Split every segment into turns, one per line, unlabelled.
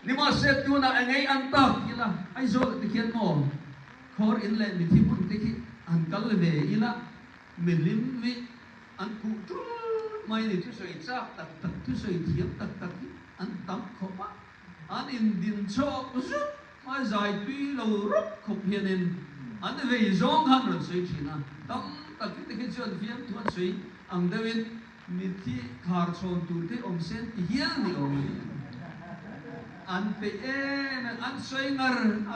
ni ma set tu na ngay anta ila ai zo ti khian mo khor in le mi thi mun ti ki an kal ve ila milim vi an ku tu mai ni tu soi cha tak tak tu soi thiam tak tak an tam kho ma an in din cho zu mai zai tui lo ruk khop hian in an ve zong han ron soi thina tam tak ti ki chuan fiam thuan soi ang dawin mi thi khar chon tu te om sen hian ni om an pe an soi ngar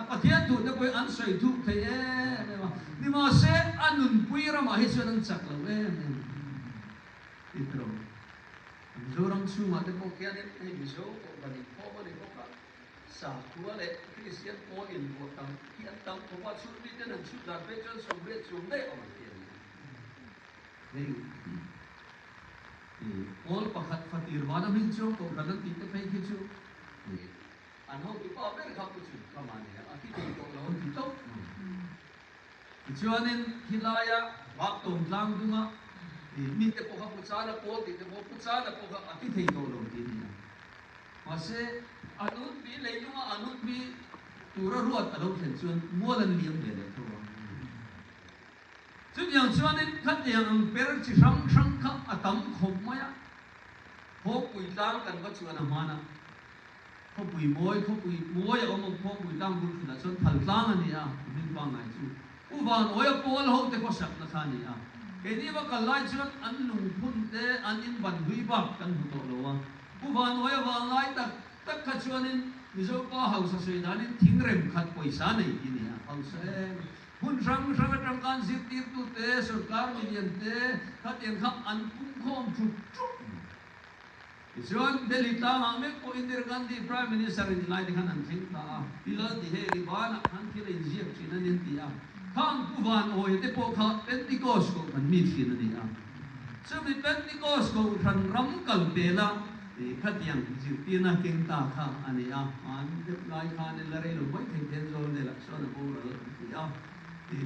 pathian tu te koi an soi thu te ni ma se anun pui ra ma hi chuan an chak lo itro zorang su ma te ko kian ni mi so ko bani ko ka sa tua le Christian ko in ko tam kian tam ko pa su mi te nan su da pe chon so be su ne om tian all pakhat fatir wana min chu ko kalan ti te pe ki chu an ho ki pa ber khap chu kamane a ki te ko lo ti to chuanin hilaya wak tom tlang dunga mi te po khap cha la po ti te po cha la po kha a ki thei ko lo ti ni ase anut bi le dunga anut bi tura ruat alo khen chuan molan liam le le to chu yang chuanin khat yang per chi sang sang kha atam khop maya ho pui tang kan ka chuan a mana ho pui moi om ho pui tang bu thina chon thal tlang ani a min pa ngai chu u van oya pol ho te ko sak na thani a ke ni ba kalai chuan an lung phun te an in ban hui ba kan hu to lo wa u van oya wa ngai tak tak ka chuanin mi zo pa hausa sei danin thingrem khat poisa nei ni a hausa hun sang tang kan zip tir tu te sarkar million te khat yang khap an pung khom chu chu John Delita me ko Indira Gandhi Prime Minister in lai dikhan an thing ta pilal di he ribana han kile injiak chinan in tia khang kuwan oi te po kha Pentecost ko an mi thin ani a so mi Pentecost ko than ram kal pela khat yang jirtina king ta kha ani a an de lai khan le re lo mai theng ten zo de la so na bo ra ya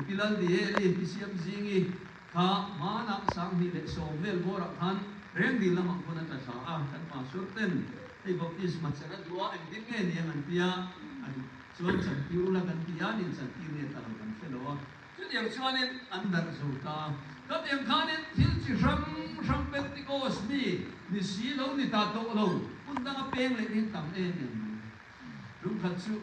pilal di he li pisiam zingi kha mana sang hi le so vel bora khan reng di lama ko na ta sa kan pa surten ai baptisma sana dua ang din nge ni ang pia an chuan chan piu la kan pia nin chan pi ne ta kan felo chu yang chuanin andar so ta ka yang khanin thil chi ram Pentecost ni si lo ni ta to lo pun da peng le ning tam e ni rum khat chu